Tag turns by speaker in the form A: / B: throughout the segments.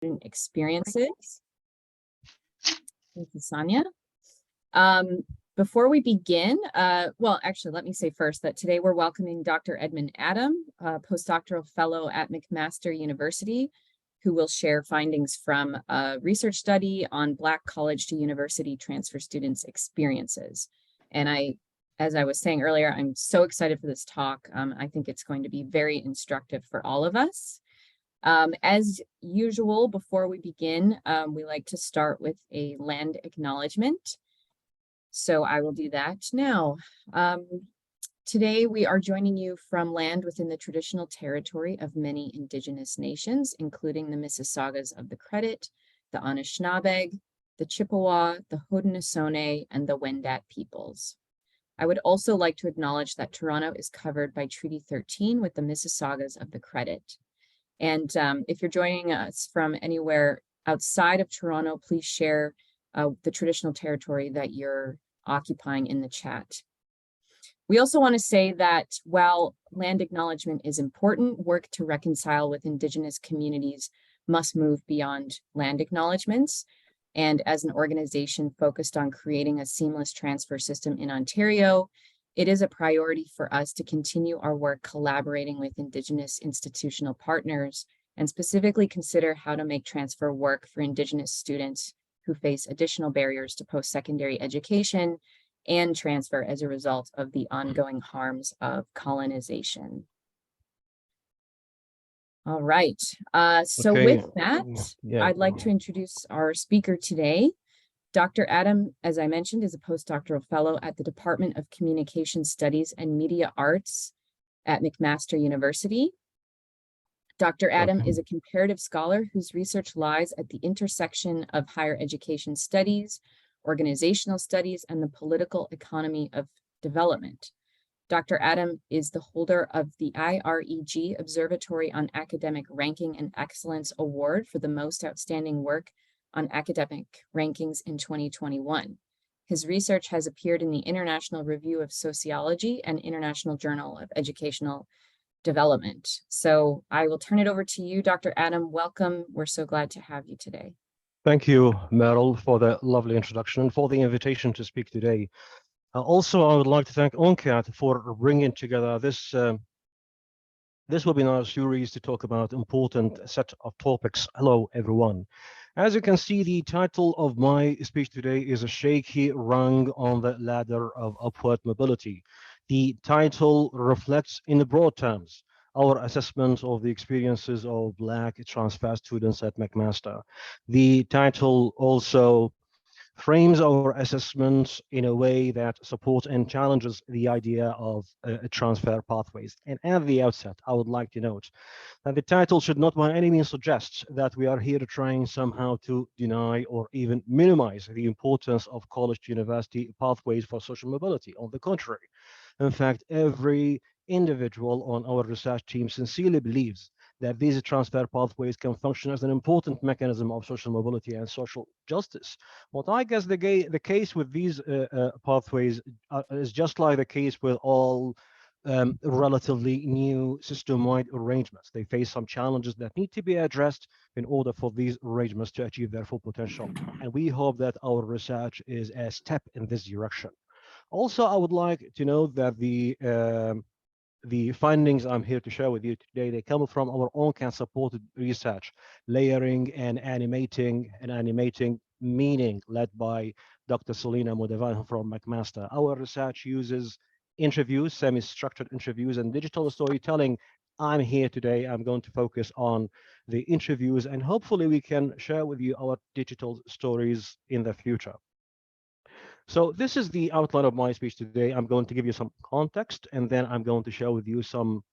A: experiences. Thank you, Sonia. Before we begin, well, actually, let me say first that today we're welcoming Dr. Edmund Adam, Postdoctoral Fellow at McMaster University, who will share findings from a research study on Black college to university transfer students' experiences. And as I was saying earlier, I'm so excited for this talk. I think it's going to be very instructive for all of us. As usual, before we begin, we like to start with a land acknowledgement. So I will do that now. Today, we are joining you from land within the traditional territory of many Indigenous nations, including the Mississaugas of the Credit, the Anishinaabe, the Chippewa, the Haudenosaunee, and the Wendat peoples. I would also like to acknowledge that Toronto is covered by Treaty 13 with the Mississaugas of the Credit. And if you're joining us from anywhere outside of Toronto, please share the traditional territory that you're occupying in the chat. We also want to say that while land acknowledgement is important, work to reconcile with Indigenous communities must move beyond land acknowledgements. And as an organization focused on creating a seamless transfer system in Ontario, it is a priority for us to continue our work collaborating with Indigenous institutional partners and specifically consider how to make transfer work for Indigenous students who face additional barriers to post-secondary education and transfer as a result of the ongoing harms of colonization. All right, so with that, I'd like to introduce our speaker today. Dr. Adam, as I mentioned, is a postdoctoral fellow at the Department of Communication Studies and Media Arts at McMaster University. Dr. Adam is a comparative scholar whose research lies at the intersection of higher education studies, organizational studies, and the political economy of development. Dr. Adam is the holder of the IREG Observatory on Academic Ranking and Excellence Award for the most outstanding work on academic rankings in 2021. His research has appeared in the International Review of Sociology and International Journal of Educational Development. So I will turn it over to you, Dr. Adam. Welcome. We're so glad to have you today.
B: Thank you, Meryl, for the lovely introduction and for the invitation to speak today. Also, I would like to thank UNCAT for bringing together this webinar series to talk about important set of topics. Hello, everyone. As you can see, the title of my speech today is a shaky rung on the ladder of upward mobility. The title reflects, in broad terms, our assessment of the experiences of Black transfer students at McMaster. The title also frames our assessment in a way that supports and challenges the idea of transfer pathways. And at the outset, I would like to note that the title should not by any means suggest that we are here trying somehow to deny or even minimize the importance of college to university pathways for social mobility. On the contrary, in fact, every individual on our research team sincerely believes that these transfer pathways can function as an important mechanism of social mobility and social justice. What I guess the case with these pathways is just like the case with all relatively new system-wide arrangements. They face some challenges that need to be addressed in order for these arrangements to achieve their full potential. And we hope that our research is a step in this direction. Also, I would like to note that the findings I'm here to share with you today, they come from our own supported research, layering and animating meaning led by Dr. Selina Modavan from McMaster. Our research uses interviews, semi-structured interviews, and digital storytelling. I'm here today, I'm going to focus on the interviews, and hopefully we can share with you our digital stories in the future. So this is the outline of my speech today. I'm going to give you some context, and then I'm going to share with you some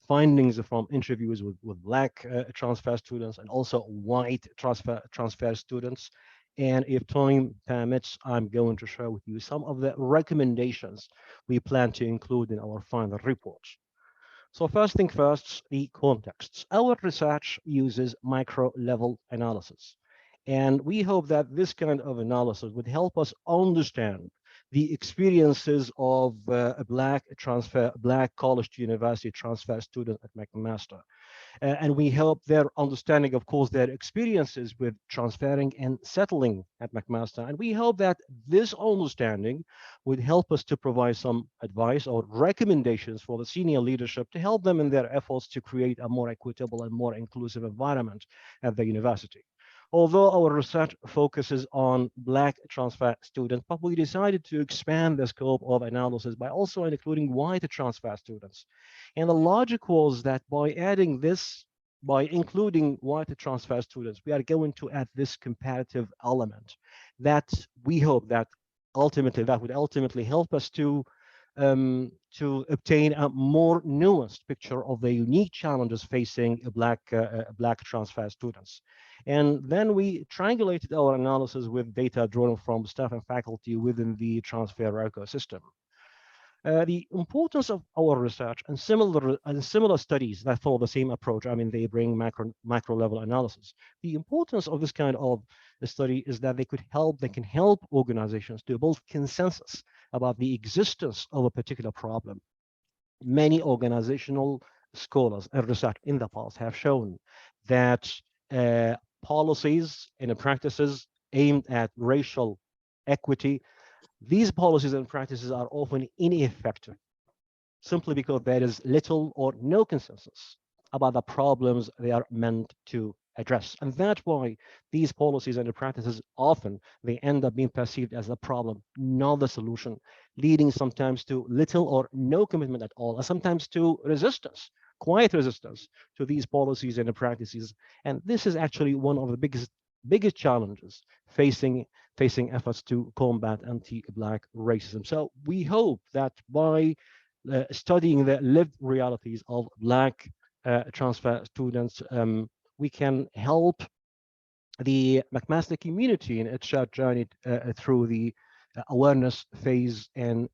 B: findings from interviews with Black transfer students and also white transfer students. And if time permits, I'm going to share with you some of the recommendations we plan to include in our final report. So first thing first, the contexts. Our research uses micro-level analysis. And we hope that this kind of analysis would help us understand the experiences of a Black college to university transfer student at McMaster. And we help their understanding, of course, their experiences with transferring and settling at McMaster. And we hope that this understanding would help us to provide some advice or recommendations for the senior leadership to help them in their efforts to create a more equitable and more inclusive environment at the university. Although our research focuses on Black transfer students, but we decided to expand the scope of analysis by also including white transfer students. And the logic was that by adding this, by including white transfer students, we are going to add this comparative element that we hope that would ultimately help us to obtain a more nuanced picture of the unique challenges facing Black transfer students. And then we triangulated our analysis with data drawn from staff and faculty within the transfer ecosystem. The importance of our research and similar studies that follow the same approach, I mean, they bring macro level analysis. The importance of this kind of study is that they can help organizations to build consensus about the existence of a particular problem. Many organizational scholars and research in the past have shown that policies and practices aimed at racial equity, these policies and practices are often ineffective simply because there is little or no consensus about the problems they are meant to address. And that's why these policies and practices often they end up being perceived as a problem, not the solution, leading sometimes to little or no commitment at all, and sometimes to resistance, quiet resistance to these policies and practices. And this is actually one of the biggest challenges facing efforts to combat anti-Black racism. So we hope that by studying the lived realities of Black transfer students, we can help the McMaster community in its shared journey through the awareness phase and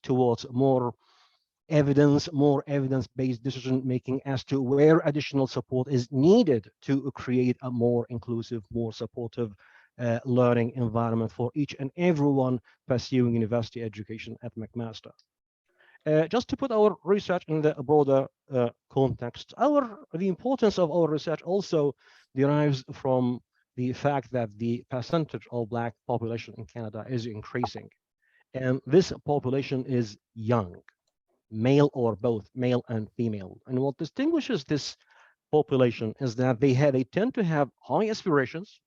B: towards more evidence-based decision making as to where additional support is needed to create a more inclusive, more supportive learning environment for each and everyone pursuing university education at McMaster. Just to put our research in the broader context, the importance of our research also derives from the fact that the percentage of Black population in Canada is increasing. And this population is young, male or both, male and female. And what distinguishes this population is that they tend to have high aspirations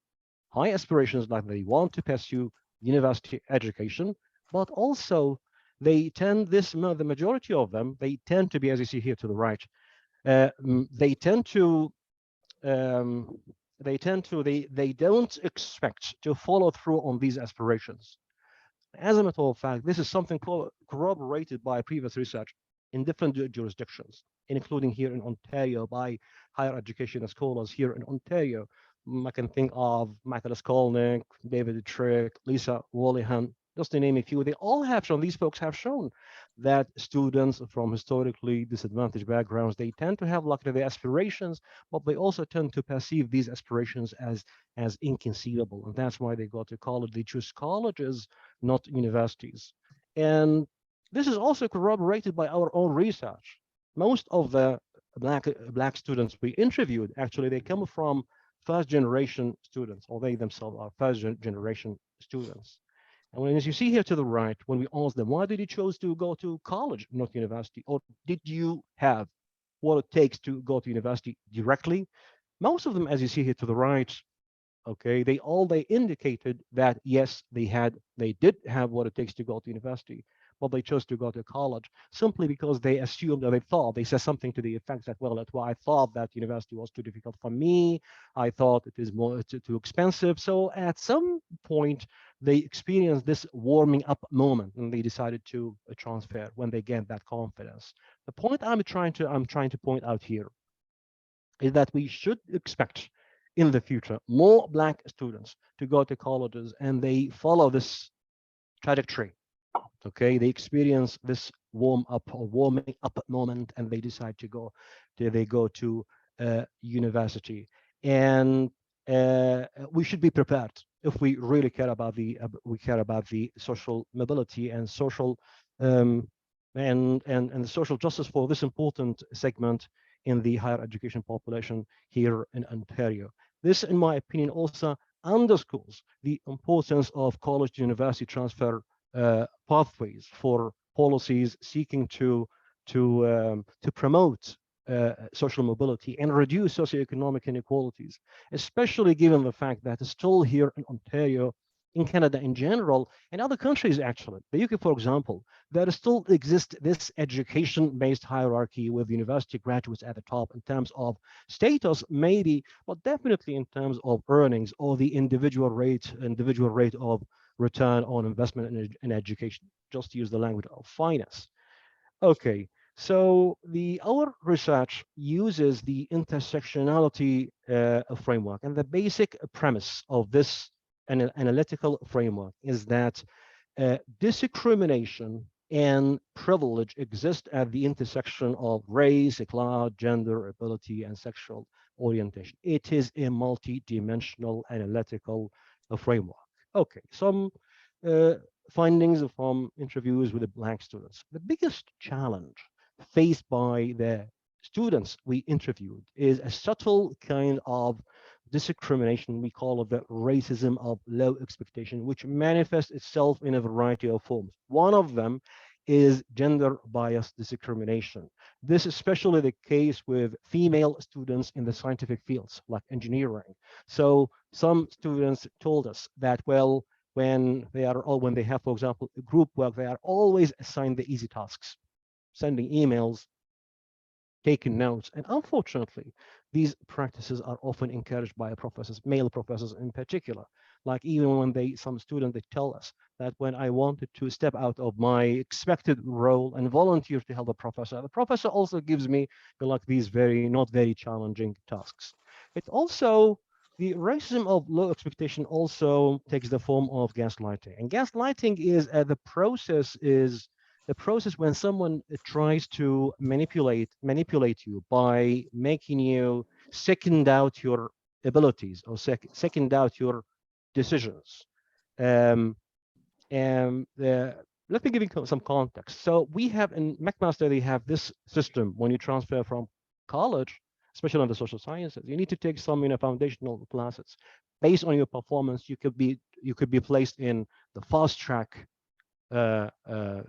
B: like they want to pursue university education, but also they tend the majority of them, they tend to be, as you see here to the right, they don't expect to follow through on these aspirations. As a matter of fact, this is something corroborated by previous research in different jurisdictions, including here in Ontario by higher education scholars here in Ontario. I can think of Michael Skolnick, David Trick, Lisa Wallihan, just to name a few. They all have shown, these folks have shown that students from historically disadvantaged backgrounds, they tend to have the aspirations, but they also tend to perceive these aspirations as inconceivable. And that's why they go to college. They choose colleges, not universities. And this is also corroborated by our own research. Most of the black students we interviewed, actually, they come from first generation students, or they themselves are first generation students. And as you see here to the right, when we ask them, why did you choose to go to college, not university? Or did you have what it takes to go to university directly? Most of them, as you see here to the right, okay, they indicated that yes, they did have what it takes to go to university, but they chose to go to college simply because they assumed, or they said something to the effect that, well, I thought that university was too difficult for me. I thought it is too expensive. So at some point, they experienced this warming up moment, and they decided to transfer when they gained that confidence. The point I'm trying to point out here is that we should expect in the future more Black students to go to colleges, and they follow this trajectory. Okay, they experience this warming up moment, and they decide to go. They go to university, and we should be prepared if we really care about the social mobility and social and the social justice for this important segment in the higher education population here in Ontario. This, in my opinion, also underscores the importance of college to university transfer pathways for policies seeking to promote social mobility and reduce socioeconomic inequalities, especially given the fact that still here in Ontario, in Canada in general, and other countries actually, the UK, for example, there still exists this education-based hierarchy with university graduates at the top in terms of status, maybe, but definitely in terms of earnings or the individual rate of return on investment in education, just to use the language of finance. Okay, so our research uses the intersectionality framework, and the basic premise of this analytical framework is that discrimination and privilege exist at the intersection of race, class, gender, ability, and sexual orientation. It is a multi-dimensional analytical framework. Okay, some findings from interviews with the Black students. The biggest challenge faced by the students we interviewed is a subtle kind of discrimination. We call it the racism of low expectation, which manifests itself in a variety of forms. One of them is gender bias discrimination. This is especially the case with female students in the scientific fields like engineering. So some students told us that, well, when they have, for example, group work, they are always assigned the easy tasks, sending emails, taking notes. And unfortunately, these practices are often encouraged by professors, male professors in particular. Like even when some students, they tell us that when I wanted to step out of my expected role and volunteer to help the professor also gives me like these not very challenging tasks. It also, the racism of low expectation also takes the form of gaslighting. And gaslighting is the process when someone tries to manipulate you by making you second doubt your abilities or second doubt your decisions. Let me give you some context. So we have in McMaster, they have this system when you transfer from college, especially on the social sciences, you need to take some foundational classes. Based on your performance, you could be placed in the fast track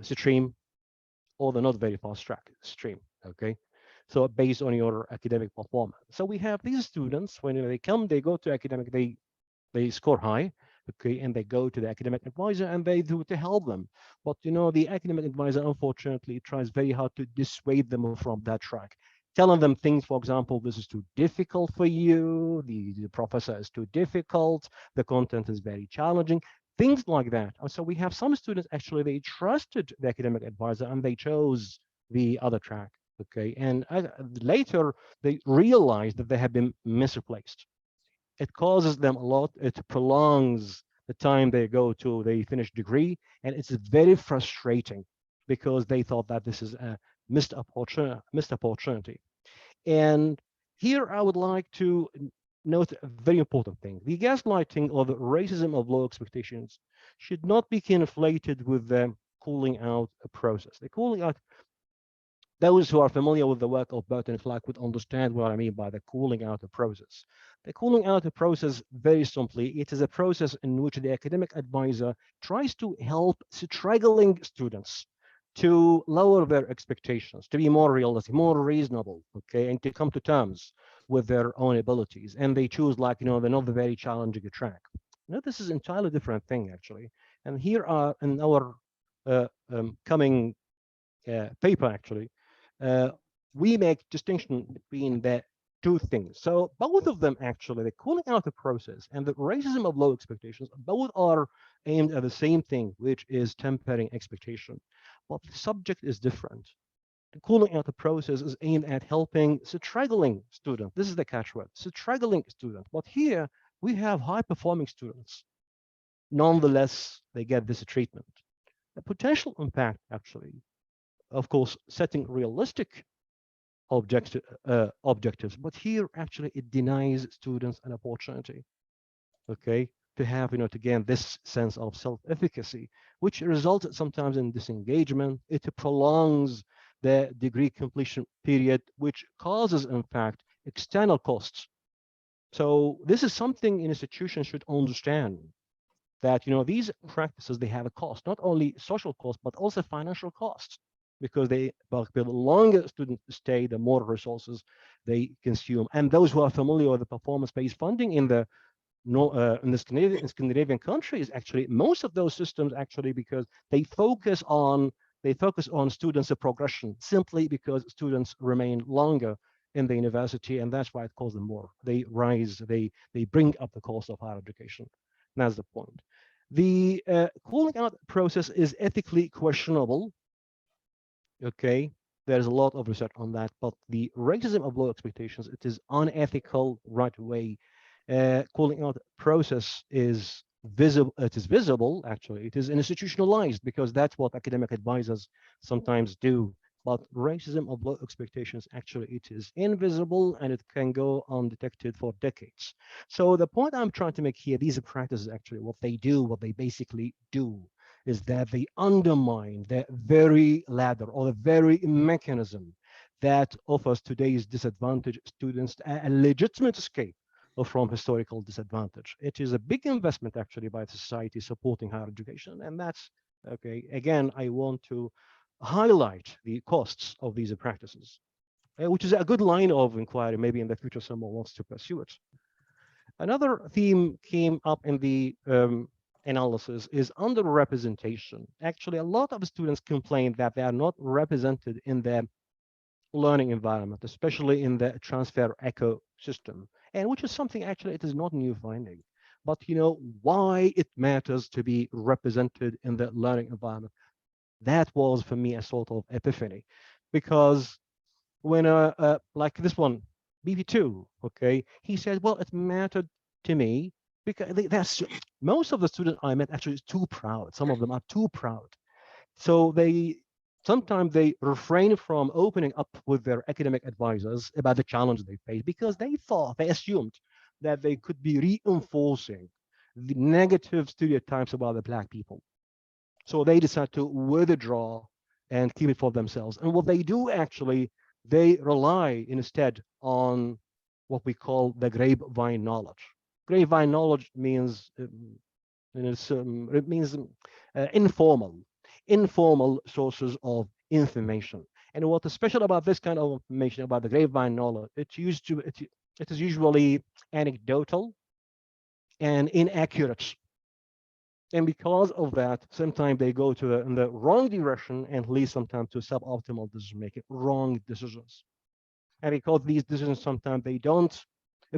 B: stream or the not very fast track stream. Okay, so based on your academic performance. So we have these students, when they come, they go to academic, they score high, okay, and they go to the academic advisor and they do to help them. But the academic advisor unfortunately tries very hard to dissuade them from that track, telling them things, for example, this is too difficult for you, the professor is too difficult, the content is very challenging, things like that. And so we have some students, actually, they trusted the academic advisor and they chose the other track, okay? And later, they realized that they have been misplaced. It causes them a lot, it prolongs the time they finish degree, and it's very frustrating because they thought that this is a missed opportunity. And here I would like to note a very important thing. The gaslighting or the racism of low expectations should not be conflated with the cooling out process. The cooling out, those who are familiar with the work of Burton and Flack would understand what I mean by the cooling out process. The cooling out process, very simply, it is a process in which the academic advisor tries to help struggling students to lower their expectations, to be more realistic, more reasonable, okay, and to come to terms with their own abilities. And they choose, like, the not very challenging track. Now, this is an entirely different thing, actually. And here are in our coming paper, actually, we make distinction between the two things. So both of them, actually, the cooling out process and the racism of low expectations, both are aimed at the same thing, which is tempering expectation. But the subject is different. The cooling out process is aimed at helping struggling students. This is the catchword, struggling students. But here we have high-performing students. Nonetheless, they get this treatment. The potential impact, actually, of course, setting realistic objectives, but here actually it denies students an opportunity, okay, to have, to gain this sense of self-efficacy, which results sometimes in disengagement. It prolongs the degree completion period, which causes, in fact, external costs. So this is something institutions should understand, that these practices, they have a cost, not only social cost but also financial costs, because the longer students stay, the more resources they consume. And those who are familiar with the performance-based funding in the Scandinavian countries, actually most of those systems, actually, because they focus on students' progression, simply because students remain longer in the university, and that's why it costs them more. They bring up the cost of higher education. That's the point. The calling out process is ethically questionable. Okay, there's a lot of research on that, but the racism of low expectations, it is unethical right away. Calling out process is visible. It is visible, actually. It is institutionalized, because that's what academic advisors sometimes do. But racism of low expectations, actually, it is invisible, and it can go undetected for decades. So the point I'm trying to make here, these practices, actually, what they basically do is that they undermine the very ladder, or the very mechanism that offers today's disadvantaged students a legitimate escape from historical disadvantage. It is a big investment, actually, by society supporting higher education, and that's okay. Again, I want to highlight the costs of these practices, which is a good line of inquiry. Maybe in the future someone wants to pursue it. Another theme came up in the analysis is underrepresentation. Actually, a lot of students complain that they are not represented in the learning environment, especially in the transfer ecosystem, and which is something, actually, it is not new finding. But why it matters to be represented in the learning environment, that was for me a sort of epiphany, because when like this one, BP2, okay, he said, well, it mattered to me because that's most of the students I met actually is too proud. Some of them are too proud, so sometimes they refrain from opening up with their academic advisors about the challenge they face, because they assumed that they could be reinforcing the negative stereotypes about the Black people. So they decide to withdraw and keep it for themselves. And what they do, actually, they rely instead on what we call the grapevine knowledge. Grapevine knowledge means it means informal sources of information. And what is special about this kind of information, about the grapevine knowledge, it is usually anecdotal and inaccurate. And because of that, sometimes they go in the wrong direction and lead sometimes to suboptimal decision making, wrong decisions. And because these decisions sometimes they don't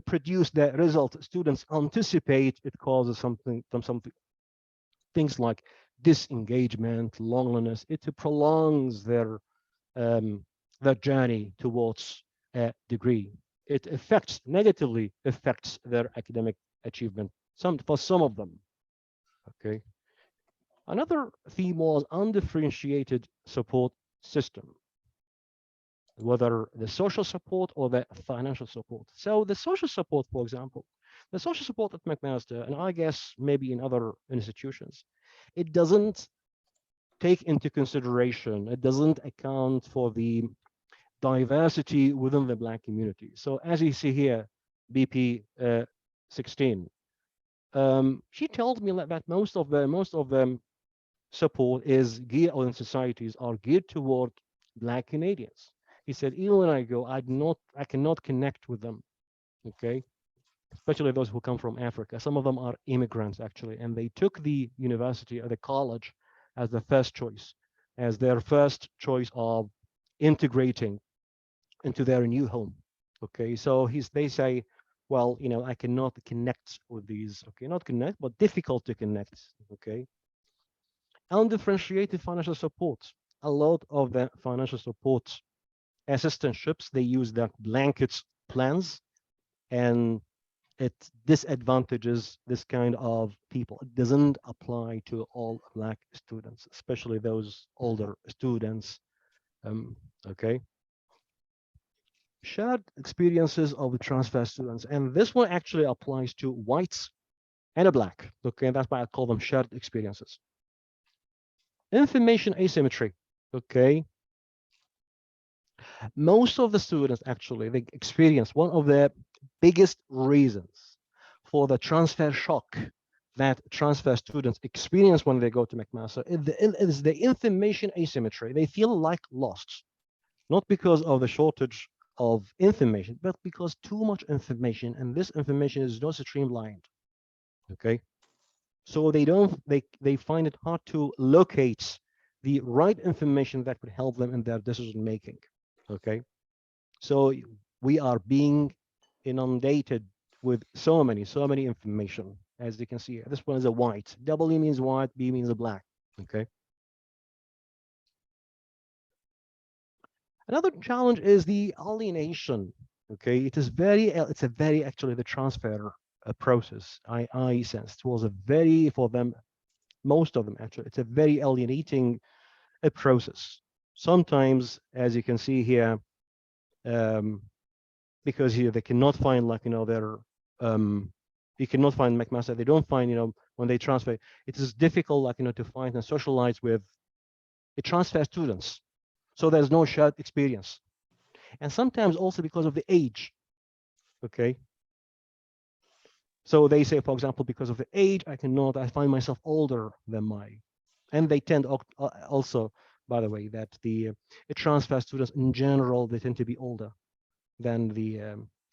B: produce the result students anticipate, it causes something things like disengagement, loneliness. It prolongs their journey towards a degree. It negatively affects their academic achievement. For some of them. Okay. Another theme was undifferentiated support system, whether the social support or the financial support. So the social support, for example, the social support at McMaster, and I guess maybe in other institutions, it doesn't take into consideration, it doesn't account for the diversity within the Black community. So as you see here, BP 16, she told me that most of them support is geared, or in societies are geared toward Black Canadians. He said, even when I go, I cannot connect with them, okay? Especially those who come from Africa. Some of them are immigrants, actually, and they took the university or the college as the first choice, as their first choice of integrating into their new home, okay? So they say, well, I cannot connect with these, okay? Not connect, but difficult to connect, okay? Undifferentiated financial support. A lot of the financial support assistantships, they use that blanket plans, and it disadvantages this kind of people. It doesn't apply to all Black students, especially those older students. Okay. Shared experiences of the transfer students, and this one actually applies to whites and a Black. Okay, that's why I call them shared experiences. Information asymmetry. Okay, Most of the students actually, they experience one of the biggest reasons for the transfer shock that transfer students experience when they go to McMaster is the information asymmetry. They feel like lost, not because of the shortage of information, but because too much information, and this information is not streamlined. Okay, so they find it hard to locate the right information that would help them in their decision making. Okay, so we are being inundated with so many information. As you can see, this one is a white. W means white, B means a black. Okay. Another challenge is the alienation. Okay, it's a very actually the transfer process. I sense it was a very for them, most of them actually, it's a very alienating process. Sometimes, as you can see here, um, because here they cannot find like their you cannot find McMaster. They don't find when they transfer. It is difficult like to find and socialize with the transfer students. So there's no shared experience, and sometimes also because of the age. Okay. So they say, for example, because of the age, I find myself older than and they tend also, by the way, that the transfer students in general, they tend to be older than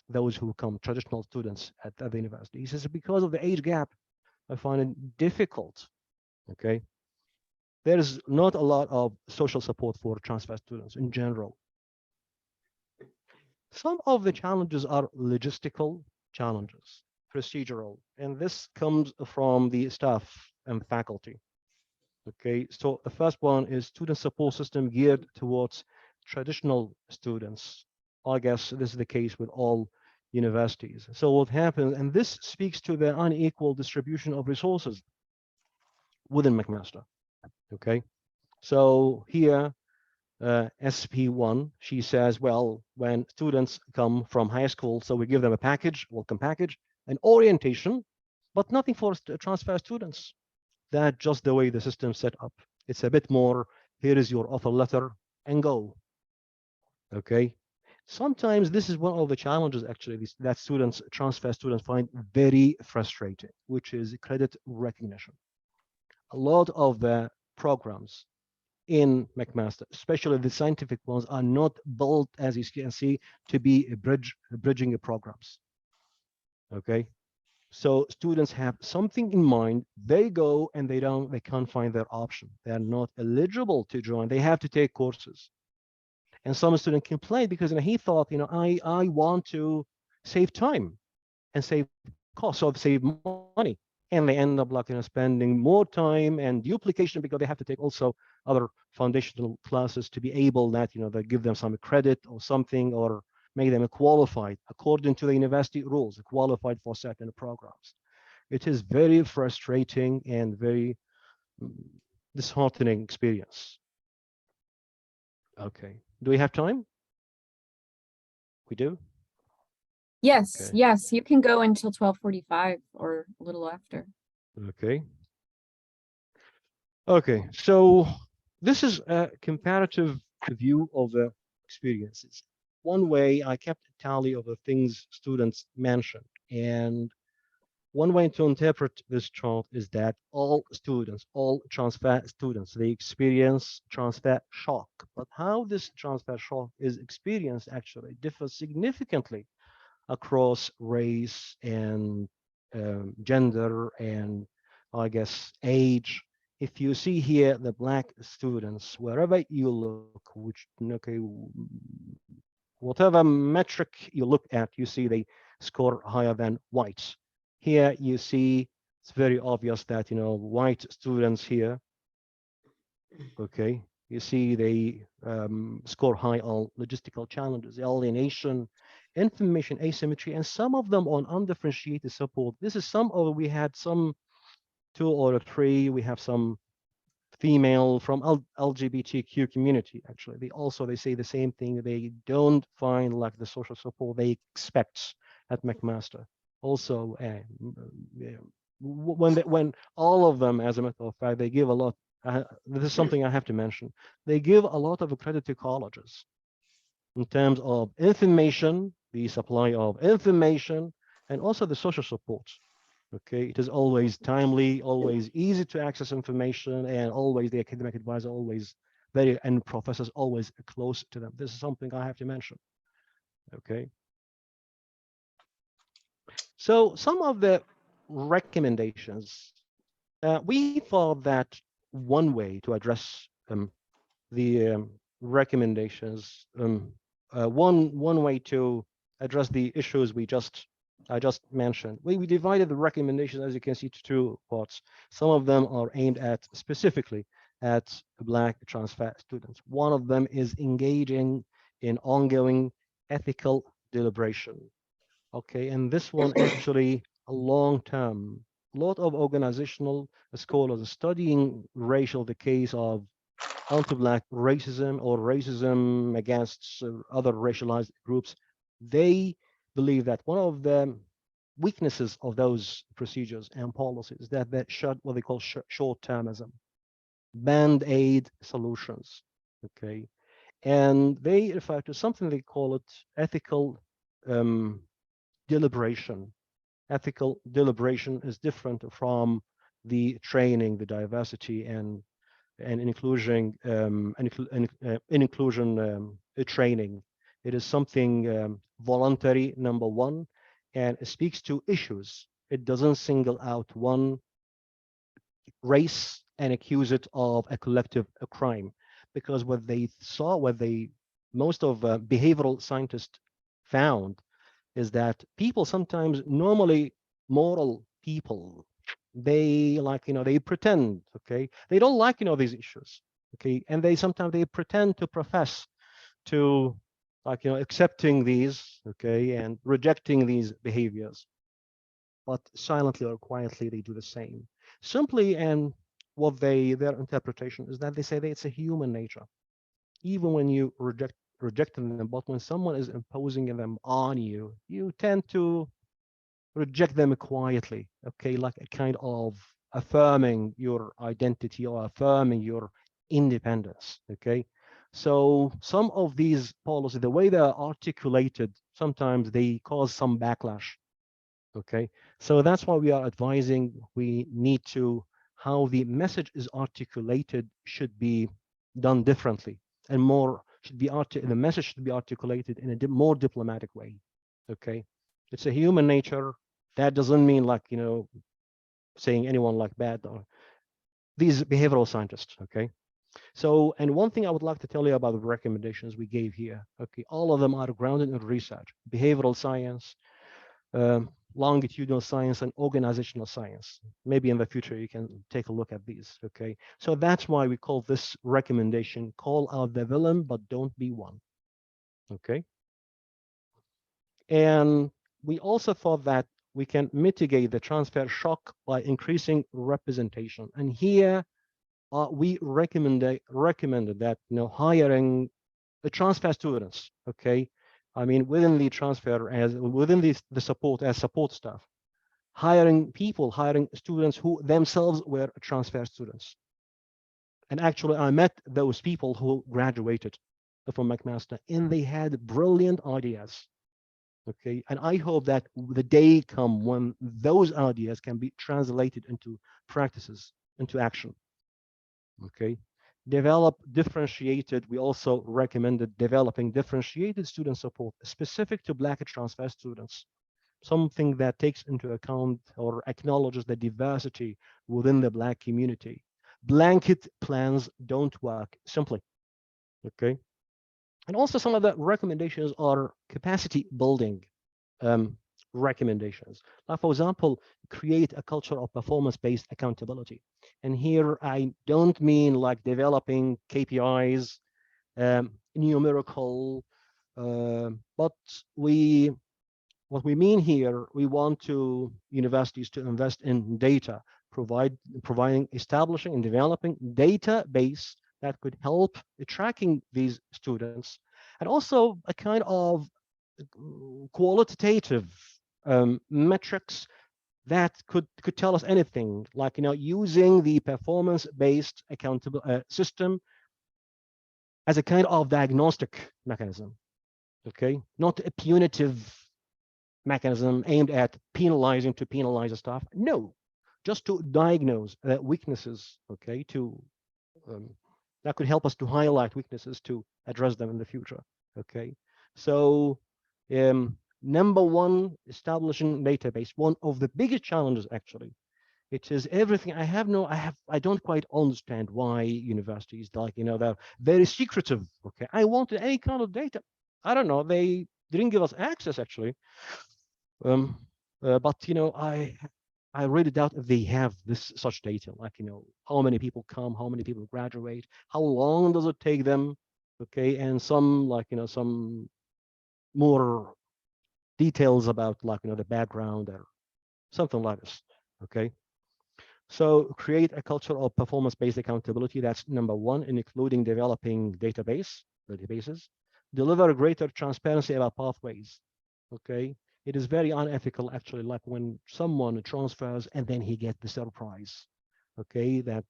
B: those who come traditional students at the university. He says because of the age gap, I find it difficult. Okay, there's not a lot of social support for transfer students in general. Some of the challenges are logistical challenges, procedural, and this comes from the staff and faculty. Okay, so the first one is student support system geared towards traditional students. I guess this is the case with all universities. So what happens, and this speaks to the unequal distribution of resources within McMaster. Okay, so here, SP1, she says, well, when students come from high school, so we give them a package, welcome package, an orientation, but nothing for transfer students. That's just the way the system's set up. It's a bit more, here is your offer letter and go. Okay. Sometimes this is one of the challenges actually that transfer students find very frustrating, which is credit recognition. A lot of the programs in McMaster, especially the scientific ones, are not built, as you can see, to be bridging programs. Okay. So students have something in mind, they go and they can't find their option. They're not eligible to join. They have to take courses. And some student complained because he thought, I want to save time and save costs, so save money. And they end up like spending more time and duplication because they have to take also other foundational classes to be able that they give them some credit or something, or make them qualified according to the university rules, qualified for certain programs. It is very frustrating and very disheartening experience. Okay, do we have time? We do.
A: Yes,
B: Okay.
A: yes, you can go until 12:45 or a little after.
B: Okay. Okay, so this is a comparative view of the experiences. One way I kept a tally of the things students mentioned, and one way to interpret this chart is that all students, all transfer students, they experience transfer shock. But how this transfer shock is experienced actually differs significantly across race and gender and I guess age. If you see here the black students, wherever you look, which okay, whatever metric you look at, you see they score higher than whites. Here you see it's very obvious that white students here, okay, you see they score high on logistical challenges, alienation, information asymmetry, and some of them on undifferentiated support. This is some of we had some 2 or 3. We have some female from LGBTQ community. Actually, they say the same thing. They don't find like the social support they expect at McMaster. Also, when all of them, as a matter of fact, they give a lot. This is something I have to mention. They give a lot of credit to colleges. in terms of information, the supply of information, and also the social support. Okay, it is always timely, always easy to access information, and always the academic advisor always very, and professors always close to them. This is something I have to mention. Okay. So some of the recommendations, we thought that one way to address the recommendations, one way to address the issues I just mentioned. We divided the recommendations, as you can see, to two parts. Some of them are aimed at specifically at Black trans fat students. One of them is engaging in ongoing ethical deliberation. Okay, and this one actually a long term. A lot of organizational scholars are studying racial, the case of anti-Black racism or racism against other racialized groups. They believe that one of the weaknesses of those procedures and policies is that what they call short-termism, band-aid solutions. Okay, and they refer to something they call it ethical deliberation. Ethical deliberation is different from the training, the diversity, and inclusion training. It is something voluntary, number one, and it speaks to issues. It doesn't single out one race and accuse it of a collective crime, because what they saw, most of behavioral scientists found is that people sometimes, normally moral people, they they pretend, okay? They don't like, these issues, okay? And they sometimes they pretend to profess to accepting these, okay, and rejecting these behaviors. But silently or quietly, they do the same. Simply, and what their interpretation is that they say that it's a human nature. Even when you rejecting them, but when someone is imposing them on you, you tend to reject them quietly, okay, like a kind of affirming your identity or affirming your independence, okay? So some of these policies, the way they're articulated, sometimes they cause some backlash, okay? So that's why we are advising, we need to, how the message is articulated should be done differently, and more should be the message should be articulated in a more diplomatic way, okay? It's a human nature. That doesn't mean saying anyone like bad, or these behavioral scientists, okay? So, and one thing I would like to tell you about the recommendations we gave here, okay, all of them are grounded in research, behavioral science, longitudinal science, and organizational science. Maybe in the future you can take a look at these, okay? So that's why we call this recommendation, call out the villain, but don't be one, okay? And we also thought that we can mitigate the transfer shock by increasing representation. And here we recommended that hiring the transfer students, okay? I mean, within the transfer, as within the support as support staff, hiring students who themselves were transfer students. And actually, I met those people who graduated from McMaster, and they had brilliant ideas. Okay, and I hope that the day come when those ideas can be translated into practices, into action. Okay, we also recommended developing differentiated student support specific to Black and transfer students, something that takes into account or acknowledges the diversity within the Black community. Blanket plans don't work, simply, okay? And also some of the recommendations are capacity building recommendations. Like, for example, create a culture of performance-based accountability. And here I don't mean like developing KPIs, numerical, but what we mean here, we want universities to invest in data, establishing and developing database that could help tracking these students, and also a kind of qualitative metrics that could tell us anything, like using the performance-based accountable system as a kind of diagnostic mechanism. okay? Not a punitive mechanism aimed at penalizing to penalize the staff. No, just to diagnose weaknesses, okay? That could help us to highlight weaknesses to address them in the future, okay? So number one, establishing database. One of the biggest challenges, actually, it is everything. I don't quite understand why universities, like, they're very secretive, okay? I wanted any kind of data. I don't know, they didn't give us access, actually. But, I really doubt if they have such data, like, how many people come, how many people graduate, how long does it take them, okay? And some, like, some more details about, like, the background or something like this, okay? So create a culture of performance-based accountability. That's number one, including developing databases. Deliver greater transparency about pathways, okay? It is very unethical, actually, like when someone transfers and then he gets the surprise, okay, that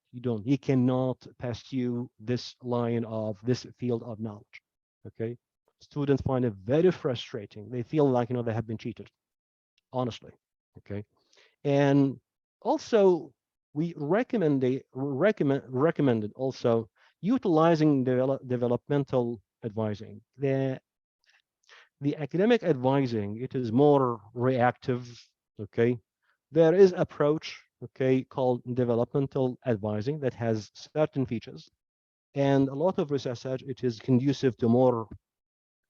B: he cannot pursue this line of this field of knowledge, okay? Students find it very frustrating. They feel like, they have been cheated, honestly, okay? And also, we recommended also utilizing developmental advising. The academic advising, it is more reactive, okay? There is approach, okay, called developmental advising that has certain features. And a lot of research, it is conducive to more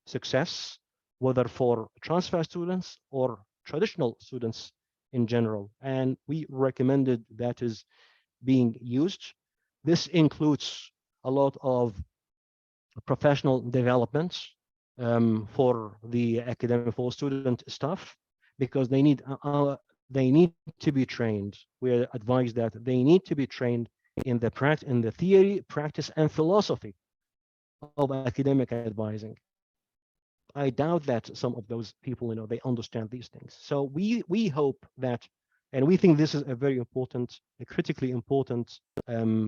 B: success, whether for transfer students or traditional students in general. And we recommended that is being used. This includes a lot of professional development for the academic for student staff, because they need to be trained. We advise that they need to be trained in the theory, practice, and philosophy of academic advising. I doubt that some of those people, they understand these things. So we hope that, and we think this is a very important, a critically important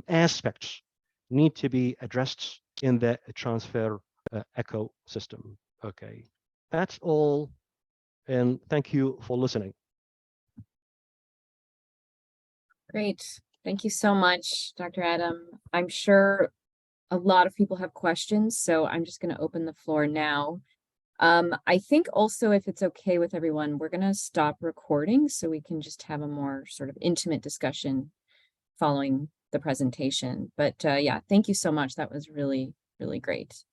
B: aspect need to be addressed in the transfer ecosystem. Okay, that's all, and thank you for listening.
A: Great. Thank you so much, Dr. Adam. I'm sure a lot of people have questions, so I'm just going to open the floor now. I think also, if it's okay with everyone, we're going to stop recording so we can just have a more sort of intimate discussion following the presentation. But yeah, thank you so much. That was really, really great.